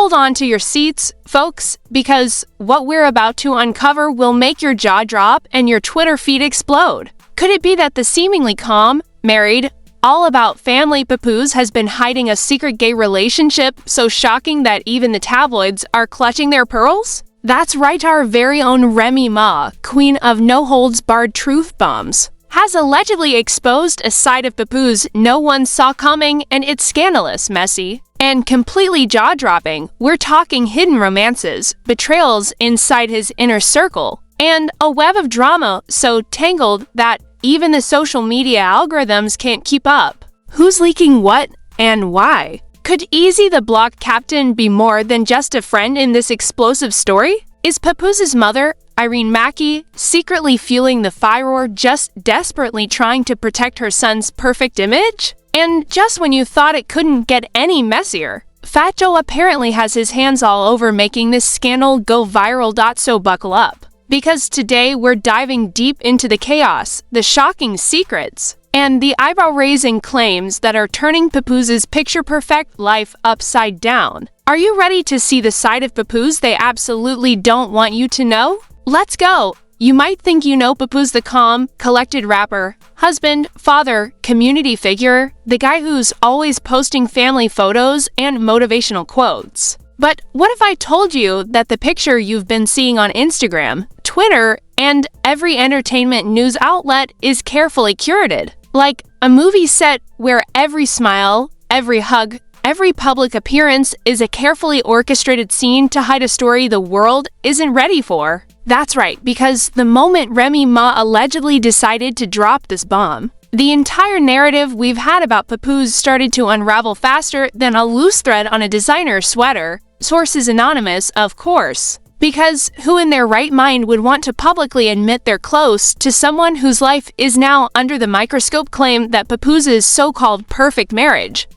hold on to your seats, folks, because what we're about to uncover will make your jaw drop and your Twitter feed explode. Could it be that the seemingly calm, married, all about family Papoose has been hiding a secret gay relationship so shocking that even the tabloids are clutching their pearls? That's right, our very own Remy Ma, queen of no-holds-barred truth bombs, has allegedly exposed a side of Papoose no one saw coming, and it's scandalous, messy, and completely jaw-dropping. We're talking hidden romances, betrayals inside his inner circle, and a web of drama so tangled that even the social media algorithms can't keep up. Who's leaking what and why? Could Easy the Block Captain be more than just a friend in this explosive story? Is Papoose's mother, Irene Mackey, secretly fueling the fire, just desperately trying to protect her son's perfect image? And just when you thought it couldn't get any messier, Fat Joe apparently has his hands all over making this scandal go viral. So buckle up, because today we're diving deep into the chaos, the shocking secrets, and the eyebrow-raising claims that are turning Papoose's picture-perfect life upside down. Are you ready to see the side of Papoose they absolutely don't want you to know? Let's go! You might think you know Papoose, the calm, collected rapper, husband, father, community figure, the guy who's always posting family photos and motivational quotes. But what if I told you that the picture you've been seeing on Instagram, Twitter, and every entertainment news outlet is carefully curated? Like a movie set where every smile, every hug, every public appearance is a carefully orchestrated scene to hide a story the world isn't ready for. That's right, because the moment Remy Ma allegedly decided to drop this bomb, the entire narrative we've had about Papoose started to unravel faster than a loose thread on a designer sweater. Sources anonymous, of course. Because who in their right mind would want to publicly admit they're close to someone whose life is now under the microscope? Claim that Papoose's so-called perfect marriage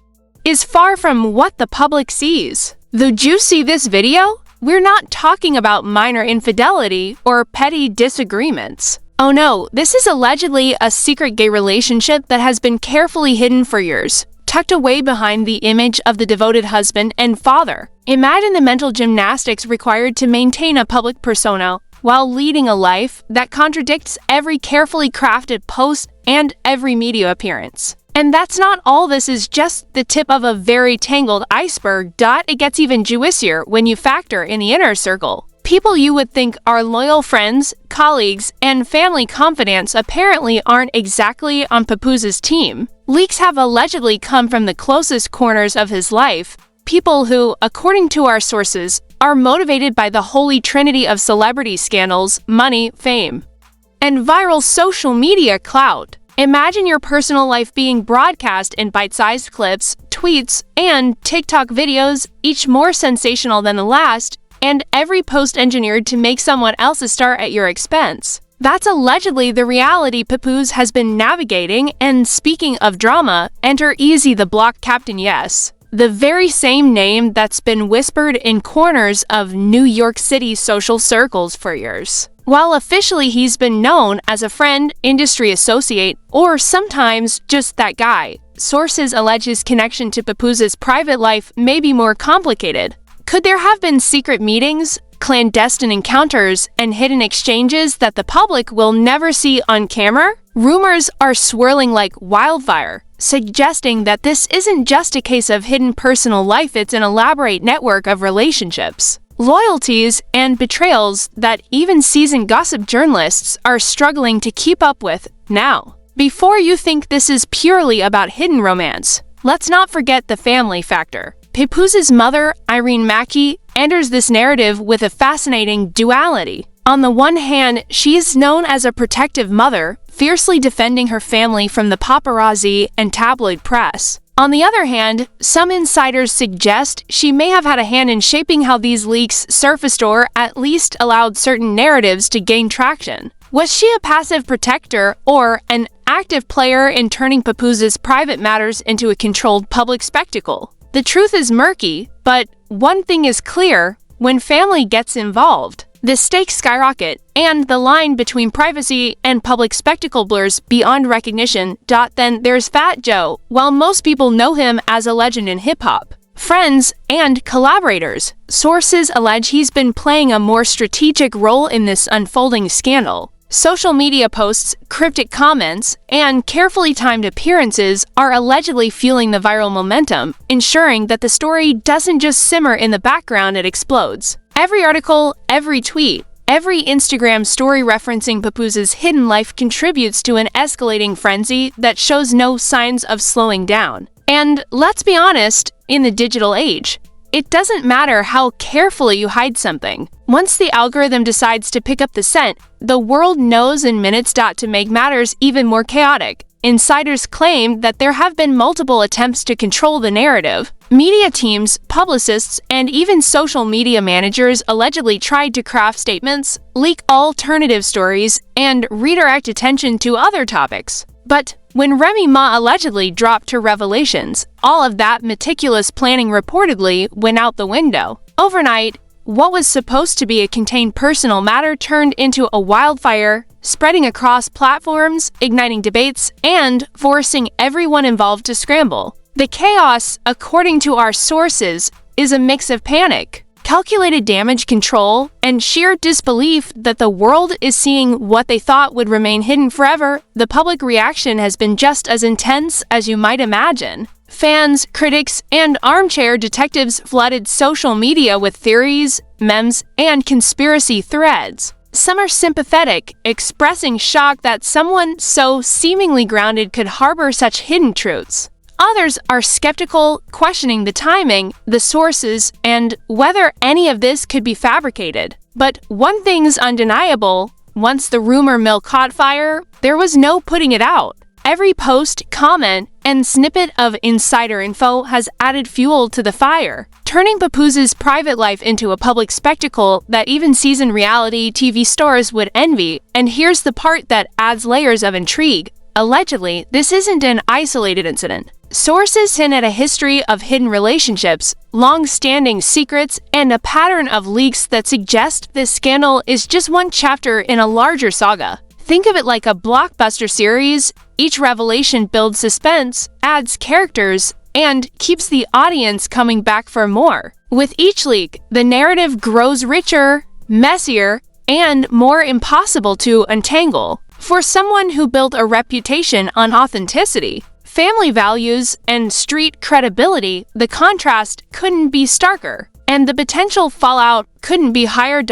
is far from what the public sees. Though you see this video, we're not talking about minor infidelity or petty disagreements. Oh no, this is allegedly a secret gay relationship that has been carefully hidden for years, tucked away behind the image of the devoted husband and father. Imagine the mental gymnastics required to maintain a public persona while leading a life that contradicts every carefully crafted post and every media appearance. And that's not all. This is just the tip of a very tangled iceberg. It gets even juicier when you factor in the inner circle. People you would think are loyal friends, colleagues, and family confidants apparently aren't exactly on Papoose's team. Leaks have allegedly come from the closest corners of his life, people who, according to our sources, are motivated by the holy trinity of celebrity scandals, money, fame, and viral social media clout. Imagine your personal life being broadcast in bite-sized clips, tweets, and TikTok videos, each more sensational than the last, and every post engineered to make someone else a star at your expense. That's allegedly the reality Papoose has been navigating. And speaking of drama, enter Easy the Block Captain. Yes, the very same name that's been whispered in corners of New York City social circles for years. While officially he's been known as a friend, industry associate, or sometimes just that guy, sources allege his connection to Papoose's private life may be more complicated. Could there have been secret meetings, clandestine encounters, and hidden exchanges that the public will never see on camera? Rumors are swirling like wildfire, suggesting that this isn't just a case of hidden personal life, it's an elaborate network of relationships, loyalties, and betrayals that even seasoned gossip journalists are struggling to keep up with now. Before you think this is purely about hidden romance, let's not forget the family factor. Papoose's mother, Irene Mackey, enters this narrative with a fascinating duality. On the one hand, she is known as a protective mother, fiercely defending her family from the paparazzi and tabloid press. On the other hand, some insiders suggest she may have had a hand in shaping how these leaks surfaced, or at least allowed certain narratives to gain traction. Was she a passive protector or an active player in turning Papoose's private matters into a controlled public spectacle? The truth is murky, but one thing is clear: when family gets involved, the stakes skyrocket, and the line between privacy and public spectacle blurs beyond recognition. Then there's Fat Joe. While most people know him as a legend in hip-hop, friends, and collaborators. Sources allege he's been playing a more strategic role in this unfolding scandal. Social media posts, cryptic comments, and carefully timed appearances are allegedly fueling the viral momentum, ensuring that the story doesn't just simmer in the background, it explodes. Every article, every tweet, every Instagram story referencing Papoose's hidden life contributes to an escalating frenzy that shows no signs of slowing down. And let's be honest, in the digital age, it doesn't matter how carefully you hide something. Once the algorithm decides to pick up the scent, the world knows in minutes. To make matters even more chaotic, insiders claim that there have been multiple attempts to control the narrative. Media teams, publicists, and even social media managers allegedly tried to craft statements, leak alternative stories, and redirect attention to other topics. But when Remy Ma allegedly dropped her revelations, all of that meticulous planning reportedly went out the window. Overnight, what was supposed to be a contained personal matter turned into a wildfire, spreading across platforms, igniting debates, and forcing everyone involved to scramble. The chaos, according to our sources, is a mix of panic, calculated damage control, and sheer disbelief that the world is seeing what they thought would remain hidden forever. The public reaction has been just as intense as you might imagine. Fans, critics, and armchair detectives flooded social media with theories, memes, and conspiracy threads. Some are sympathetic, expressing shock that someone so seemingly grounded could harbor such hidden truths. Others are skeptical, questioning the timing, the sources, and whether any of this could be fabricated. But one thing's undeniable: once the rumor mill caught fire, there was no putting it out. Every post, comment, and snippet of insider info has added fuel to the fire, turning Papoose's private life into a public spectacle that even seasoned reality TV stars would envy. And here's the part that adds layers of intrigue. Allegedly, this isn't an isolated incident. Sources hint at a history of hidden relationships, long-standing secrets, and a pattern of leaks that suggest this scandal is just one chapter in a larger saga. Think of it like a blockbuster series. Each revelation builds suspense, adds characters, and keeps the audience coming back for more. With each leak, the narrative grows richer, messier, and more impossible to untangle. For someone who built a reputation on authenticity, family values, and street credibility, the contrast couldn't be starker. And the potential fallout couldn't be higher.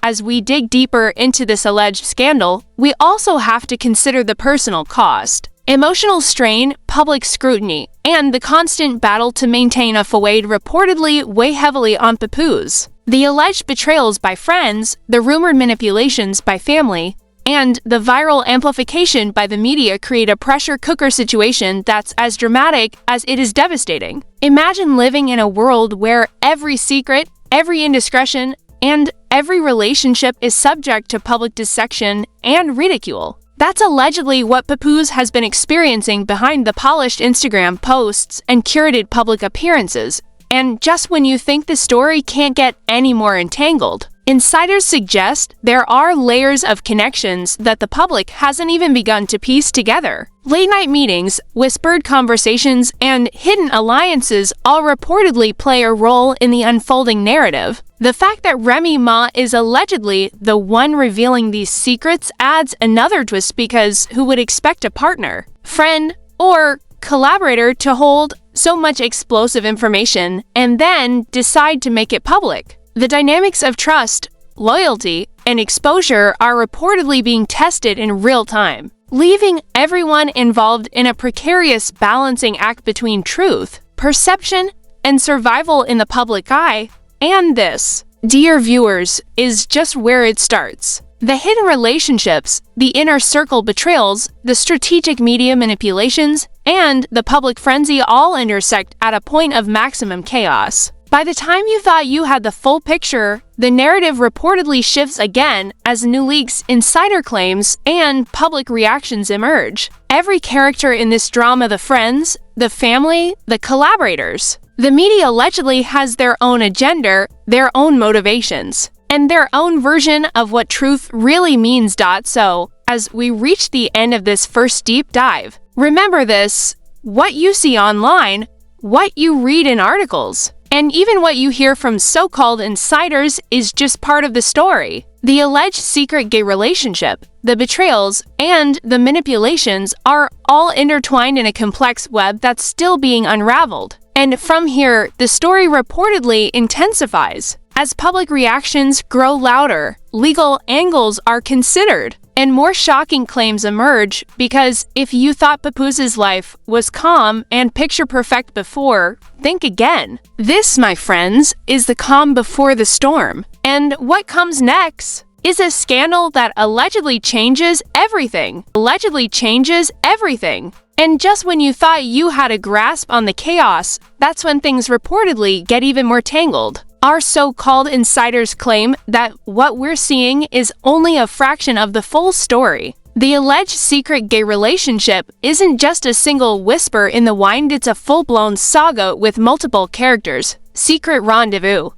As we dig deeper into this alleged scandal, we also have to consider the personal cost. Emotional strain, public scrutiny, and the constant battle to maintain a facade reportedly weigh heavily on Papoose. The alleged betrayals by friends, the rumored manipulations by family, and the viral amplification by the media create a pressure cooker situation that's as dramatic as it is devastating. Imagine living in a world where every secret, every indiscretion, and every relationship is subject to public dissection and ridicule. That's allegedly what Papoose has been experiencing behind the polished Instagram posts and curated public appearances. And just when you think the story can't get any more entangled, insiders suggest there are layers of connections that the public hasn't even begun to piece together. Late-night meetings, whispered conversations, and hidden alliances all reportedly play a role in the unfolding narrative. The fact that Remy Ma is allegedly the one revealing these secrets adds another twist, because who would expect a partner, friend, or collaborator to hold so much explosive information and then decide to make it public? The dynamics of trust, loyalty, and exposure are reportedly being tested in real time, leaving everyone involved in a precarious balancing act between truth, perception, and survival in the public eye. And this, dear viewers, is just where it starts. The hidden relationships, the inner circle betrayals, the strategic media manipulations, and the public frenzy all intersect at a point of maximum chaos. By the time you thought you had the full picture, the narrative reportedly shifts again as new leaks, insider claims, and public reactions emerge. Every character in this drama, the friends, the family, the collaborators, the media allegedly has their own agenda, their own motivations, and their own version of what truth really means. So, as we reach the end of this first deep dive, remember this: what you see online, what you read in articles, And even what you hear from so-called insiders is just part of the story. The alleged secret gay relationship, the betrayals, and the manipulations are all intertwined in a complex web that's still being unraveled. And from here, the story reportedly intensifies. As public reactions grow louder, legal angles are considered, and more shocking claims emerge because if you thought Papoose's life was calm and picture-perfect before, think again. This, my friends, is the calm before the storm. And what comes next is a scandal that allegedly changes everything. Allegedly changes everything. And just when you thought you had a grasp on the chaos, that's when things reportedly get even more tangled. Our so-called insiders claim that what we're seeing is only a fraction of the full story. The alleged secret gay relationship isn't just a single whisper in the wind, it's a full-blown saga with multiple characters, secret rendezvous,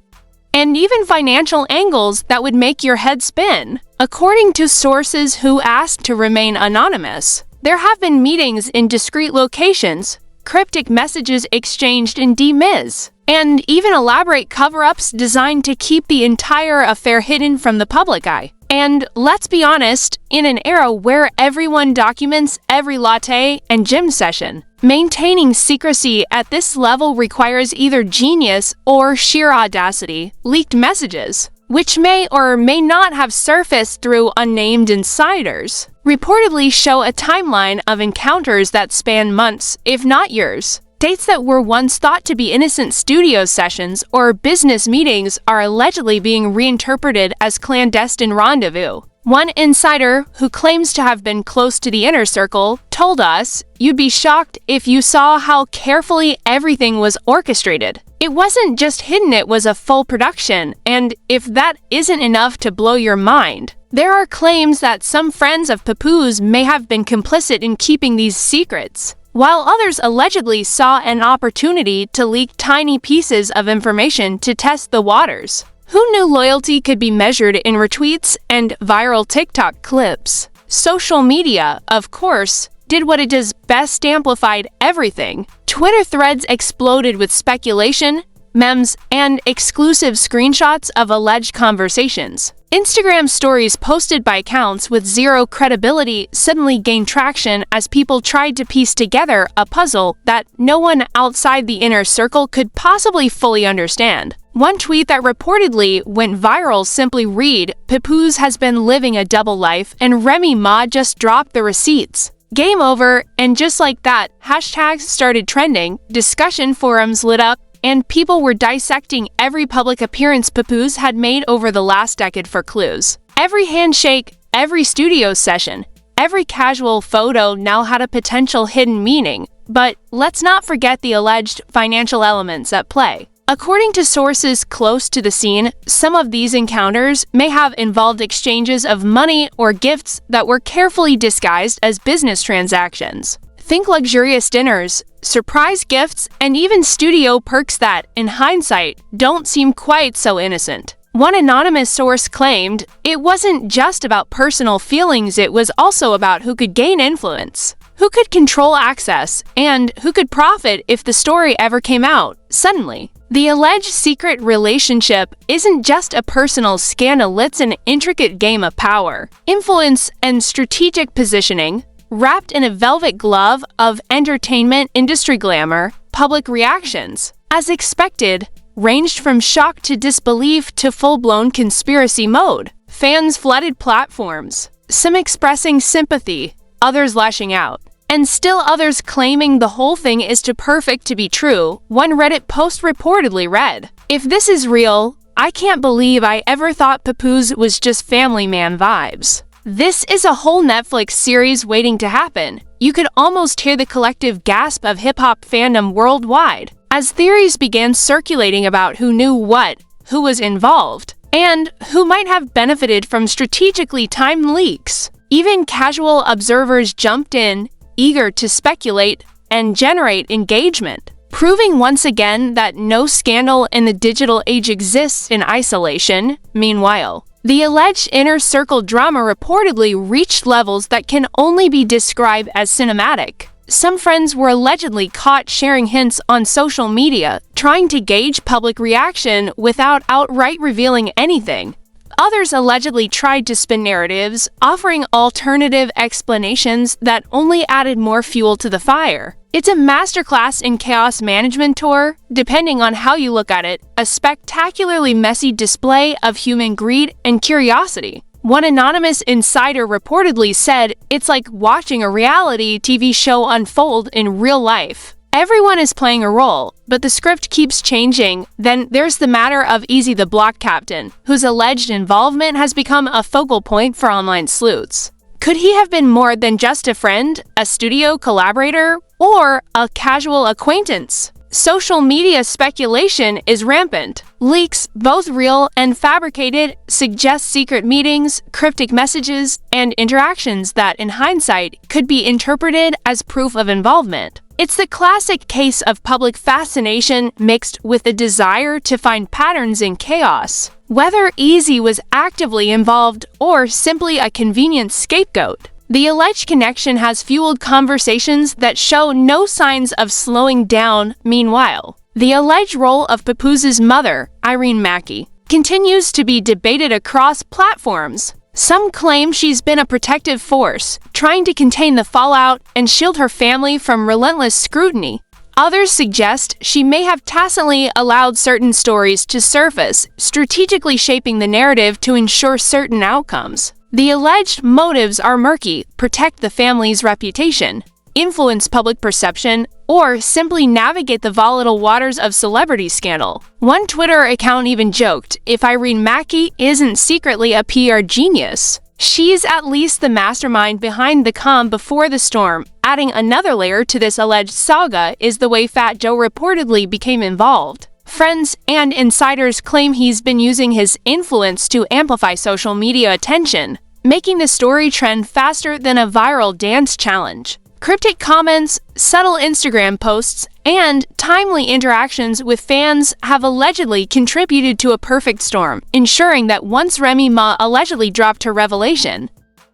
and even financial angles that would make your head spin. According to sources who asked to remain anonymous, there have been meetings in discreet locations, cryptic messages exchanged in DMs, and even elaborate cover-ups designed to keep the entire affair hidden from the public eye. And let's be honest, in an era where everyone documents every latte and gym session, maintaining secrecy at this level requires either genius or sheer audacity. Leaked messages, which may or may not have surfaced through unnamed insiders, reportedly show a timeline of encounters that span months, if not years. Dates that were once thought to be innocent studio sessions or business meetings are allegedly being reinterpreted as clandestine rendezvous. One insider, who claims to have been close to the inner circle, told us, "You'd be shocked if you saw how carefully everything was orchestrated. It wasn't just hidden, it was a full production, and if that isn't enough to blow your mind, there are claims that some friends of Papoose may have been complicit in keeping these secrets, while others allegedly saw an opportunity to leak tiny pieces of information to test the waters. Who knew loyalty could be measured in retweets and viral TikTok clips? Social media, of course, did what it does best: amplified everything. Twitter threads exploded with speculation, memes, and exclusive screenshots of alleged conversations. Instagram stories posted by accounts with zero credibility suddenly gained traction as people tried to piece together a puzzle that no one outside the inner circle could possibly fully understand. One tweet that reportedly went viral simply read, "Papoose has been living a double life and Remy Ma just dropped the receipts. Game over," and just like that, hashtags started trending, discussion forums lit up, and people were dissecting every public appearance Papoose had made over the last decade for clues. Every handshake, every studio session, every casual photo now had a potential hidden meaning. But let's not forget the alleged financial elements at play. According to sources close to the scene, some of these encounters may have involved exchanges of money or gifts that were carefully disguised as business transactions. Think luxurious dinners, surprise gifts, and even studio perks that, in hindsight, don't seem quite so innocent. One anonymous source claimed, "It wasn't just about personal feelings, it was also about who could gain influence, who could control access, and who could profit if the story ever came out suddenly." The alleged secret relationship isn't just a personal scandal, it's an intricate game of power, influence, and strategic positioning, wrapped in a velvet glove of entertainment industry glamour. Public reactions, as expected, ranged from shock to disbelief to full-blown conspiracy mode. Fans flooded platforms, some expressing sympathy, others lashing out, and still others claiming the whole thing is too perfect to be true. One Reddit post reportedly read, "If this is real, I can't believe I ever thought Papoose was just Family Man vibes. This is a whole Netflix series waiting to happen." You could almost hear the collective gasp of hip-hop fandom worldwide as theories began circulating about who knew what, who was involved, and who might have benefited from strategically timed leaks. Even casual observers jumped in, eager to speculate and generate engagement, proving once again that no scandal in the digital age exists in isolation. Meanwhile, the alleged inner circle drama reportedly reached levels that can only be described as cinematic. some friends were allegedly caught sharing hints on social media, trying to gauge public reaction without outright revealing anything. Others allegedly tried to spin narratives, offering alternative explanations that only added more fuel to the fire. It's a masterclass in chaos management tour, depending on how you look at it, a spectacularly messy display of human greed and curiosity. One anonymous insider reportedly said, "It's like watching a reality TV show unfold in real life. Everyone is playing a role, but the script keeps changing." Then there's the matter of Easy the Block Captain, whose alleged involvement has become a focal point for online sleuths. Could he have been more than just a friend, a studio collaborator, or a casual acquaintance? Social media speculation is rampant. Leaks, both real and fabricated, suggest secret meetings, cryptic messages, and interactions that, in hindsight, could be interpreted as proof of involvement. It's the classic case of public fascination mixed with the desire to find patterns in chaos. Whether Easy was actively involved or simply a convenient scapegoat, the alleged connection has fueled conversations that show no signs of slowing down. Meanwhile, the alleged role of Papoose's mother, Remy, continues to be debated across platforms. Some claim she's been a protective force, trying to contain the fallout and shield her family from relentless scrutiny. Others suggest she may have tacitly allowed certain stories to surface, strategically shaping the narrative to ensure certain outcomes. The alleged motives are murky: protect the family's reputation, influence public perception, or simply navigate the volatile waters of celebrity scandal. One Twitter account even joked, "If Remy isn't secretly a PR genius, she's at least the mastermind behind the calm before the storm." Adding another layer to this alleged saga is the way Fat Joe reportedly became involved. Friends and insiders claim he's been using his influence to amplify social media attention, making the story trend faster than a viral dance challenge. Cryptic comments, subtle Instagram posts, and timely interactions with fans have allegedly contributed to a perfect storm, ensuring that once Remy Ma allegedly dropped her revelation,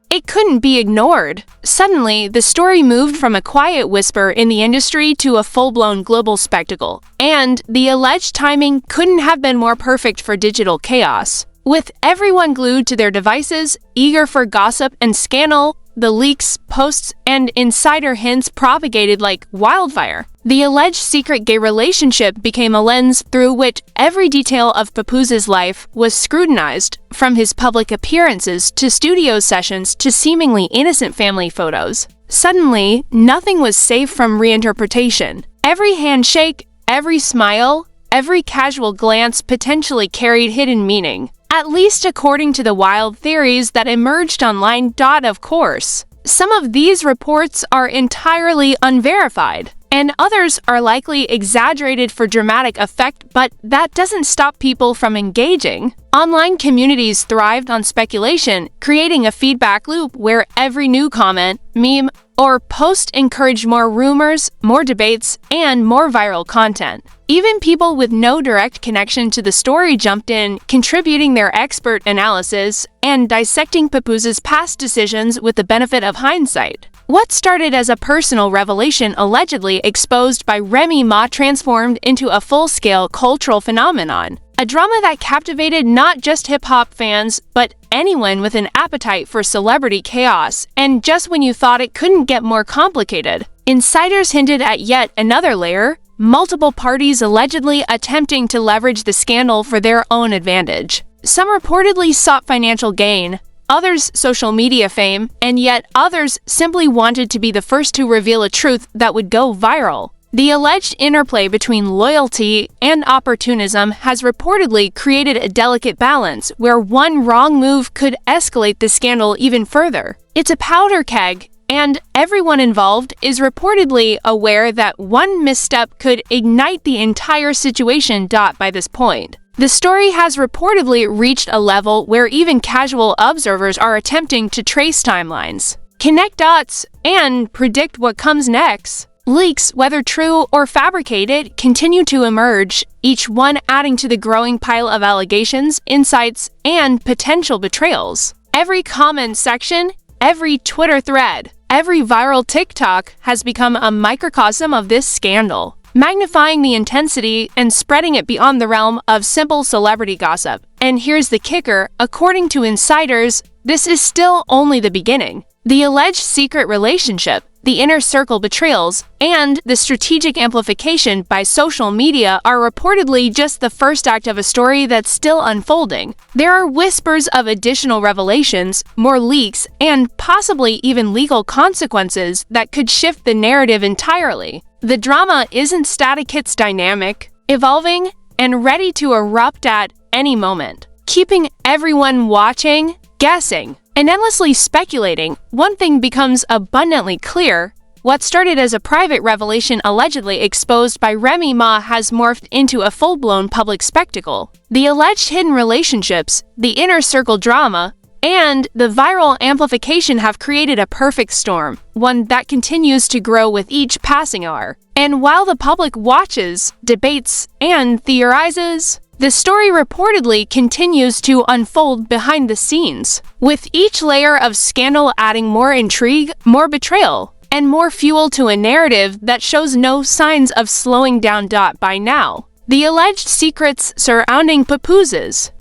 it couldn't be ignored. Suddenly, the story moved from a quiet whisper in the industry to a full-blown global spectacle, and the alleged timing couldn't have been more perfect for digital chaos. With everyone glued to their devices, eager for gossip and scandal, the leaks, posts, and insider hints propagated like wildfire. The alleged secret gay relationship became a lens through which every detail of Papoose's life was scrutinized, from his public appearances to studio sessions to seemingly innocent family photos. Suddenly, nothing was safe from reinterpretation. Every handshake, every smile, every casual glance potentially carried hidden meaning, at least according to the wild theories that emerged online. Of course, some of these reports are entirely unverified, and others are likely exaggerated for dramatic effect, but that doesn't stop people from engaging. Online communities thrived on speculation, creating a feedback loop where every new comment, meme, or post encouraged more rumors, more debates, and more viral content. Even people with no direct connection to the story jumped in, contributing their expert analysis and dissecting Papoose's past decisions with the benefit of hindsight. What started as a personal revelation allegedly exposed by Remy Ma transformed into a full-scale cultural phenomenon. A drama that captivated not just hip-hop fans, but anyone with an appetite for celebrity chaos, and just when you thought it couldn't get more complicated, insiders hinted at yet another layer: multiple parties allegedly attempting to leverage the scandal for their own advantage. Some reportedly sought financial gain, others social media fame, and yet others simply wanted to be the first to reveal a truth that would go viral. The alleged interplay between loyalty and opportunism has reportedly created a delicate balance where one wrong move could escalate the scandal even further. It's a powder keg, and everyone involved is reportedly aware that one misstep could ignite the entire situation. By this point, the story has reportedly reached a level where even casual observers are attempting to trace timelines, connect dots, and predict what comes next. Leaks, whether true or fabricated, continue to emerge, each one adding to the growing pile of allegations, insights, and potential betrayals. Every comment section, every Twitter thread, every viral TikTok has become a microcosm of this scandal, magnifying the intensity and spreading it beyond the realm of simple celebrity gossip. And here's the kicker: according to insiders, this is still only the beginning. The alleged secret relationship, the inner circle betrayals, and the strategic amplification by social media are reportedly just the first act of a story that's still unfolding. There are whispers of additional revelations, more leaks, and possibly even legal consequences that could shift the narrative entirely. The drama isn't static, it's dynamic, evolving, and ready to erupt at any moment, keeping everyone watching, guessing, and endlessly speculating. One thing becomes abundantly clear: what started as a private revelation allegedly exposed by Remy Ma has morphed into a full-blown public spectacle. The alleged hidden relationships, the inner circle drama, and the viral amplification have created a perfect storm, one that continues to grow with each passing hour. And while the public watches, debates, and theorizes, the story reportedly continues to unfold behind the scenes, with each layer of scandal adding more intrigue, more betrayal, and more fuel to a narrative that shows no signs of slowing down. By now, the alleged secrets surrounding Papoose's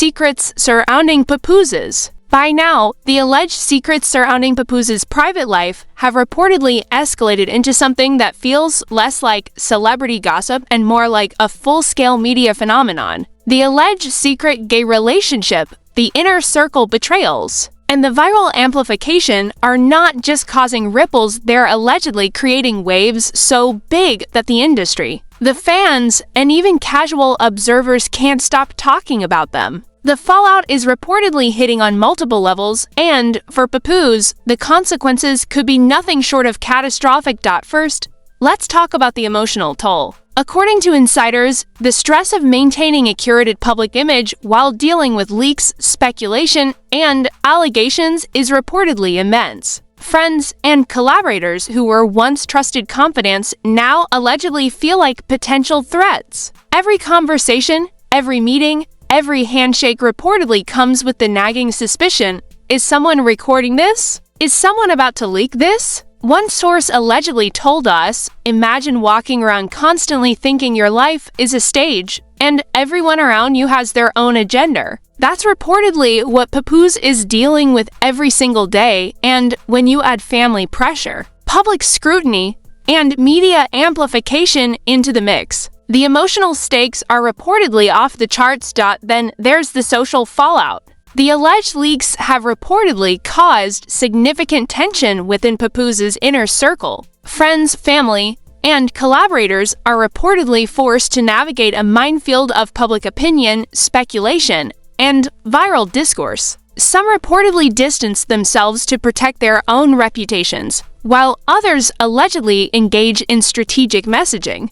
private life have reportedly escalated into something that feels less like celebrity gossip and more like a full-scale media phenomenon. The alleged secret gay relationship, the inner circle betrayals, and the viral amplification are not just causing ripples, they're allegedly creating waves so big that the industry, the fans, and even casual observers can't stop talking about them. The fallout is reportedly hitting on multiple levels, and for Papoose, the consequences could be nothing short of catastrophic. First, let's talk about the emotional toll. According to insiders, the stress of maintaining a curated public image while dealing with leaks, speculation, and allegations is reportedly immense. Friends and collaborators who were once trusted confidants now allegedly feel like potential threats. Every conversation, every meeting, every handshake reportedly comes with the nagging suspicion: is someone recording this? Is someone about to leak this? One source allegedly told us, imagine walking around constantly thinking your life is a stage, and everyone around you has their own agenda. That's reportedly what Papoose is dealing with every single day, and when you add family pressure, public scrutiny, and media amplification into the mix, the emotional stakes are reportedly off the charts. Then there's the social fallout. The alleged leaks have reportedly caused significant tension within Papoose's inner circle. Friends, family, and collaborators are reportedly forced to navigate a minefield of public opinion, speculation, and viral discourse. Some reportedly distance themselves to protect their own reputations, while others allegedly engage in strategic messaging,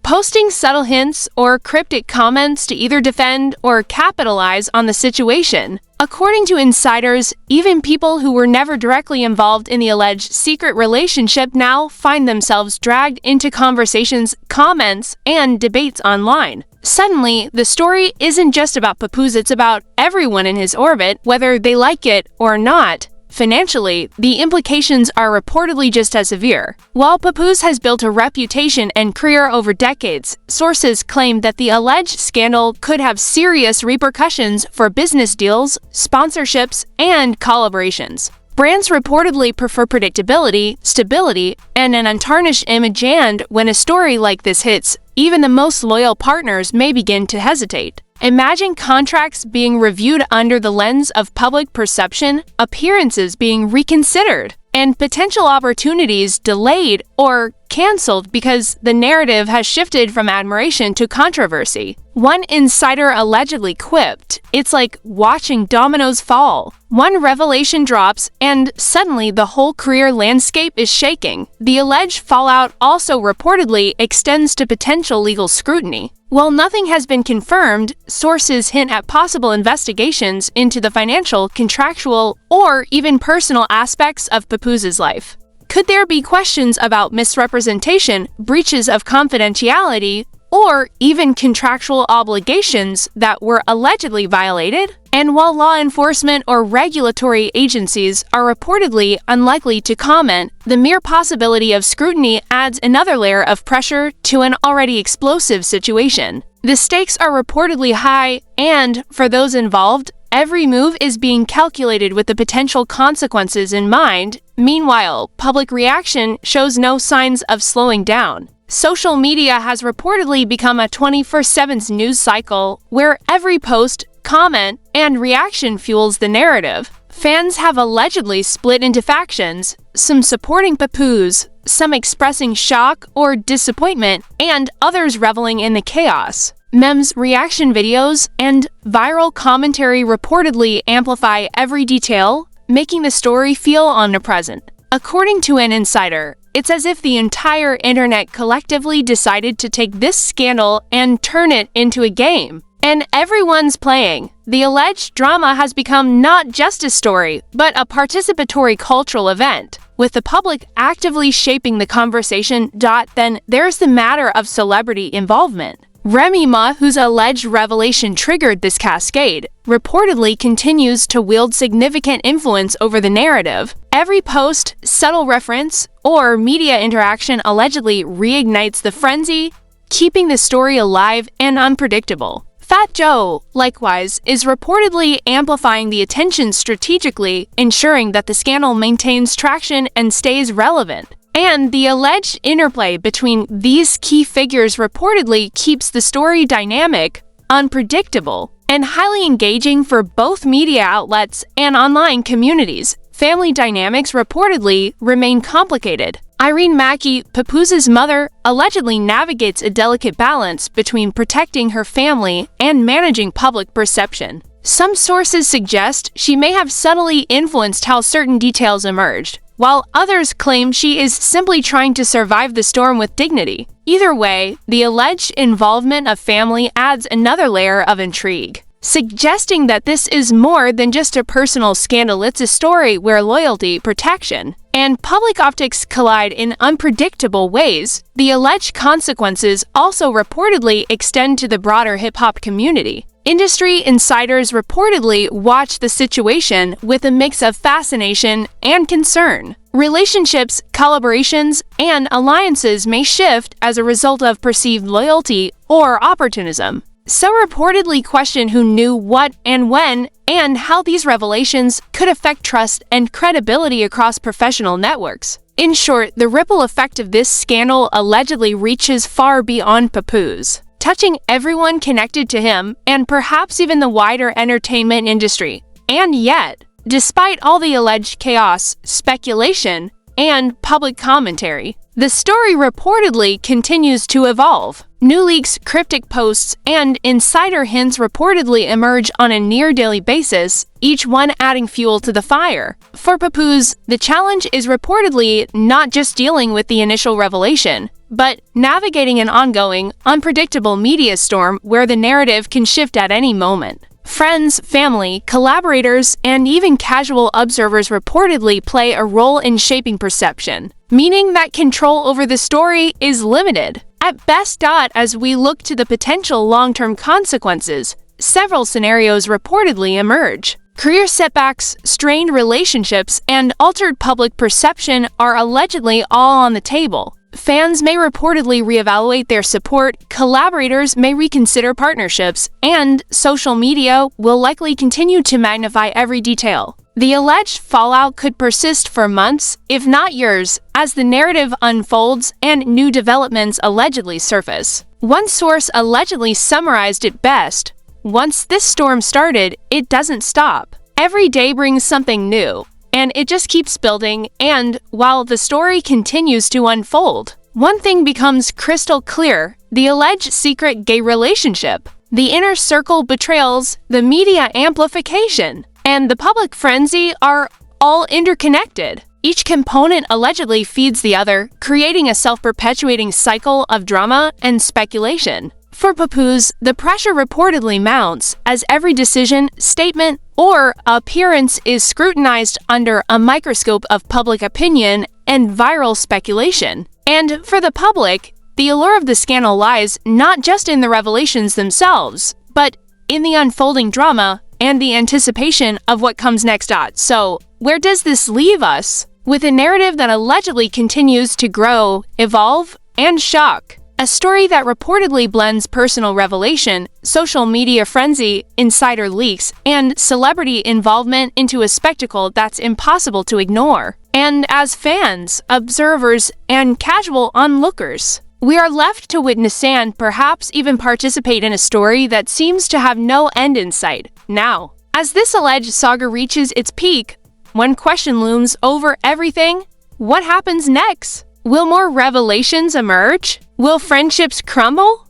posting subtle hints or cryptic comments to either defend or capitalize on the situation. According to insiders, even people who were never directly involved in the alleged secret relationship now find themselves dragged into conversations, comments, and debates online. Suddenly, the story isn't just about Papoose, it's about everyone in his orbit, whether they like it or not. Financially, the implications are reportedly just as severe. While Papoose has built a reputation and career over decades, sources claim that the alleged scandal could have serious repercussions for business deals, sponsorships, and collaborations. Brands reportedly prefer predictability, stability, and an untarnished image, and when a story like this hits, even the most loyal partners may begin to hesitate. Imagine contracts being reviewed under the lens of public perception, appearances being reconsidered, and potential opportunities delayed or canceled because the narrative has shifted from admiration to controversy. One insider allegedly quipped, "It's like watching dominoes fall. One revelation drops, and suddenly the whole career landscape is shaking." The alleged fallout also reportedly extends to potential legal scrutiny. While nothing has been confirmed, sources hint at possible investigations into the financial, contractual, or even personal aspects of Papoose's life. Could there be questions about misrepresentation, breaches of confidentiality, or even contractual obligations that were allegedly violated. And while law enforcement or regulatory agencies are reportedly unlikely to comment, the mere possibility of scrutiny adds another layer of pressure to an already explosive situation. The stakes are reportedly high, and for those involved, every move is being calculated with the potential consequences in mind. Meanwhile, public reaction shows no signs of slowing down. Social media has reportedly become a 24/7 news cycle where every post, comment, and reaction fuels the narrative. Fans have allegedly split into factions, some supporting Papoose, some expressing shock or disappointment, and others reveling in the chaos. Memes, reaction videos, and viral commentary reportedly amplify every detail, making the story feel omnipresent. According to an insider, it's as if the entire internet collectively decided to take this scandal and turn it into a game. And everyone's playing. The alleged drama has become not just a story, but a participatory cultural event. With the public actively shaping the conversation, then there's the matter of celebrity involvement. Remy, whose alleged revelation triggered this cascade, reportedly continues to wield significant influence over the narrative. Every post, subtle reference, or media interaction allegedly reignites the frenzy, keeping the story alive and unpredictable. Fat Joe, likewise, is reportedly amplifying the attention strategically, ensuring that the scandal maintains traction and stays relevant. And the alleged interplay between these key figures reportedly keeps the story dynamic, unpredictable, and highly engaging for both media outlets and online communities. Family dynamics reportedly remain complicated. Irene Mackey, Papoose's mother, allegedly navigates a delicate balance between protecting her family and managing public perception. Some sources suggest she may have subtly influenced how certain details emerged, while others claim she is simply trying to survive the storm with dignity. Either way, the alleged involvement of family adds another layer of intrigue, suggesting that this is more than just a personal scandal. It's a story where loyalty, protection, and public optics collide in unpredictable ways. The alleged consequences also reportedly extend to the broader hip-hop community. Industry insiders reportedly watch the situation with a mix of fascination and concern. Relationships, collaborations, and alliances may shift as a result of perceived loyalty or opportunism. Some reportedly question who knew what and when, and how these revelations could affect trust and credibility across professional networks. In short, the ripple effect of this scandal allegedly reaches far beyond Papoose, touching everyone connected to him and perhaps even the wider entertainment industry. And yet, despite all the alleged chaos, speculation, and public commentary, the story reportedly continues to evolve. New leaks, cryptic posts, and insider hints reportedly emerge on a near-daily basis, each one adding fuel to the fire. For Papoose, the challenge is reportedly not just dealing with the initial revelation, but navigating an ongoing, unpredictable media storm where the narrative can shift at any moment. Friends, family, collaborators, and even casual observers reportedly play a role in shaping perception, meaning that control over the story is limited. At best, as we look to the potential long-term consequences, several scenarios reportedly emerge. Career setbacks, strained relationships, and altered public perception are allegedly all on the table. Fans may reportedly reevaluate their support, collaborators may reconsider partnerships, and social media will likely continue to magnify every detail. The alleged fallout could persist for months, if not years, as the narrative unfolds and new developments allegedly surface. One source allegedly summarized it best: "Once this storm started, it doesn't stop. Every day brings something new, and it just keeps building, and while the story continues to unfold, one thing becomes crystal clear: the alleged secret gay relationship, the inner circle betrayals, the media amplification, and the public frenzy are all interconnected. Each component allegedly feeds the other, creating a self-perpetuating cycle of drama and speculation." For Papoose, the pressure reportedly mounts as every decision, statement, or appearance is scrutinized under a microscope of public opinion and viral speculation. And for the public, the allure of the scandal lies not just in the revelations themselves, but in the unfolding drama and the anticipation of what comes next. So, where does this leave us? With a narrative that allegedly continues to grow, evolve, and shock. A story that reportedly blends personal revelation, social media frenzy, insider leaks, and celebrity involvement into a spectacle that's impossible to ignore. And as fans, observers, and casual onlookers, we are left to witness and perhaps even participate in a story that seems to have no end in sight. Now, as this alleged saga reaches its peak, one question looms over everything: what happens next? Will more revelations emerge? Will friendships crumble?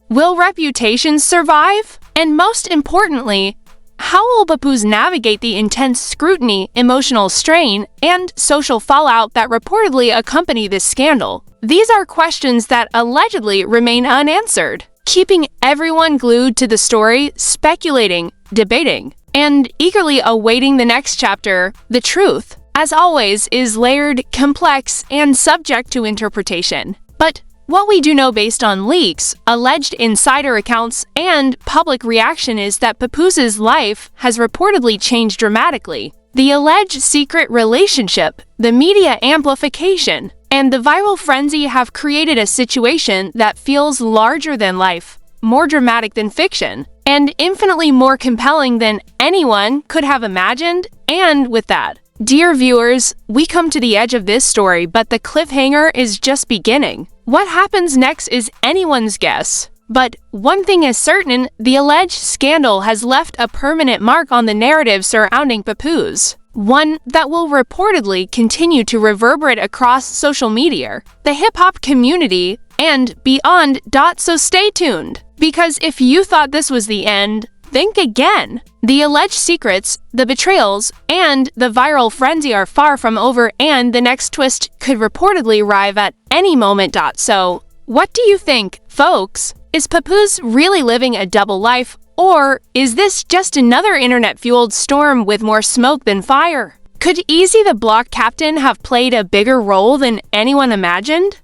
Will reputations survive? And most importantly, how will Papoose navigate the intense scrutiny, emotional strain, and social fallout that reportedly accompany this scandal? These are questions that allegedly remain unanswered, keeping everyone glued to the story, speculating, debating, and eagerly awaiting the next chapter. The truth, as always, is layered, complex, and subject to interpretation. But what we do know based on leaks, alleged insider accounts, and public reaction is that Papoose's life has reportedly changed dramatically. The alleged secret relationship, the media amplification, and the viral frenzy have created a situation that feels larger than life, more dramatic than fiction, and infinitely more compelling than anyone could have imagined. And with that, dear viewers, we come to the edge of this story, but the cliffhanger is just beginning. What happens next is anyone's guess. But one thing is certain, the alleged scandal has left a permanent mark on the narrative surrounding Papoose. One that will reportedly continue to reverberate across social media, the hip-hop community, and beyond. So stay tuned, because if you thought this was the end, think again. The alleged secrets, the betrayals, and the viral frenzy are far from over, and the next twist could reportedly arrive at any moment. So, what do you think, folks? Is Papoose really living a double life, or is this just another internet-fueled storm with more smoke than fire? Could Easy the Block Captain have played a bigger role than anyone imagined?